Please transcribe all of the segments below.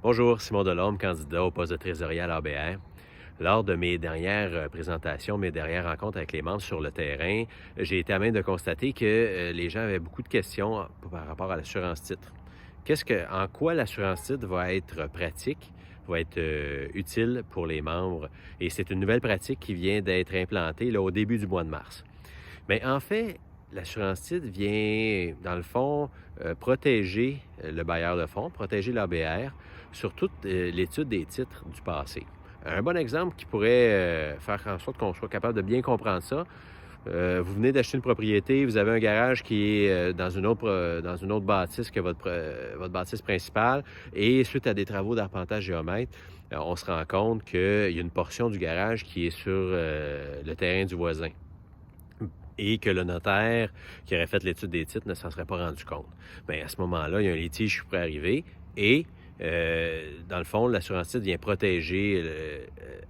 Bonjour, Simon Delorme, candidat au poste de trésorier à l'ABR. Lors de mes dernières présentations, mes dernières rencontres avec les membres sur le terrain, j'ai été à même de constater que les gens avaient beaucoup de questions par rapport à l'assurance titre. En quoi l'assurance titre va être pratique, va être utile pour les membres? Et c'est une nouvelle pratique qui vient d'être implantée là, au début du mois de mars. Mais en fait, l'assurance titre vient, dans le fond, protéger le bailleur de fonds, protéger l'ABR sur toute l'étude des titres du passé. Un bon exemple qui pourrait faire en sorte qu'on soit capable de bien comprendre ça. Vous venez d'acheter une propriété, vous avez un garage qui est dans une autre bâtisse que votre bâtisse principale, et suite à des travaux d'arpentage géomètre, on se rend compte qu'il y a une portion du garage qui est sur le terrain du voisin et que le notaire qui aurait fait l'étude des titres ne s'en serait pas rendu compte. Bien, à ce moment-là, il y a un litige qui pourrait arriver et, dans le fond, l'assurance titre vient protéger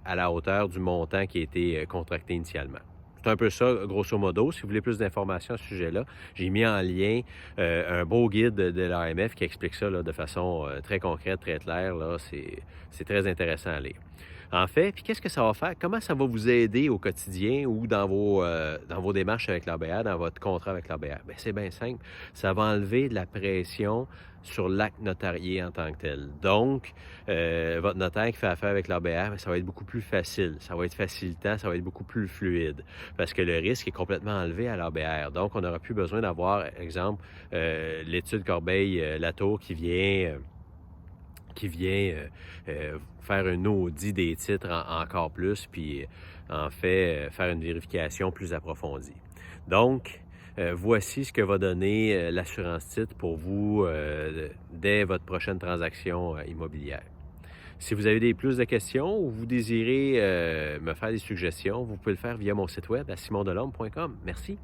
à la hauteur du montant qui a été contracté initialement. C'est un peu ça, grosso modo. Si vous voulez plus d'informations à ce sujet-là, j'ai mis en lien un beau guide de l'AMF qui explique ça là, de façon très concrète, très claire. Là. C'est très intéressant à lire. En fait, puis qu'est-ce que ça va faire? Comment ça va vous aider au quotidien ou dans vos démarches avec l'ABR, dans votre contrat avec l'ABR? Bien, c'est bien simple. Ça va enlever de la pression sur l'acte notarié en tant que tel. Donc, votre notaire qui fait affaire avec l'ABR, ça va être beaucoup plus facile. Ça va être facilitant, ça va être beaucoup plus fluide parce que le risque est complètement enlevé à l'ABR. Donc, on n'aura plus besoin d'avoir, exemple, l'étude Corbeil-Latour qui vient faire un audit des titres encore plus, puis en fait, faire une vérification plus approfondie. Donc, voici ce que va donner l'assurance titre pour vous dès votre prochaine transaction immobilière. Si vous avez des plus de questions ou vous désirez me faire des suggestions, vous pouvez le faire via mon site web à simondelorme.com. Merci.